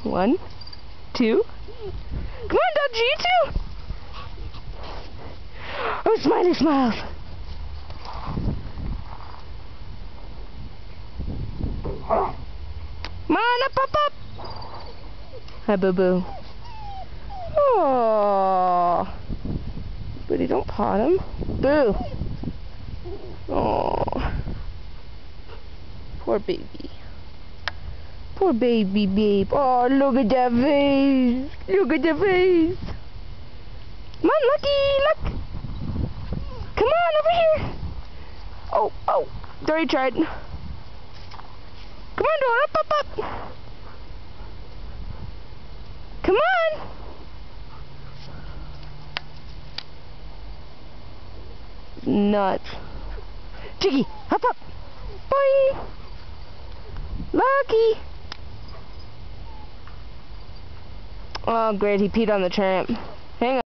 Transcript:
1, 2. Come on, Dodger, you too. Oh, Smiley smiles. Come on, up. Hi, boo-boo. Oh, Buddy, don't pot him. Boo. Oh, poor baby. Poor baby, babe. Oh, look at that face. Look at the face. Come on, Lucky, look. Come on, over here. Oh, there he tried. Come on, Dora, up. Come on. Nuts. Jiggy, up. Boing. Lucky. Oh, great, he peed on the tramp. Hang on.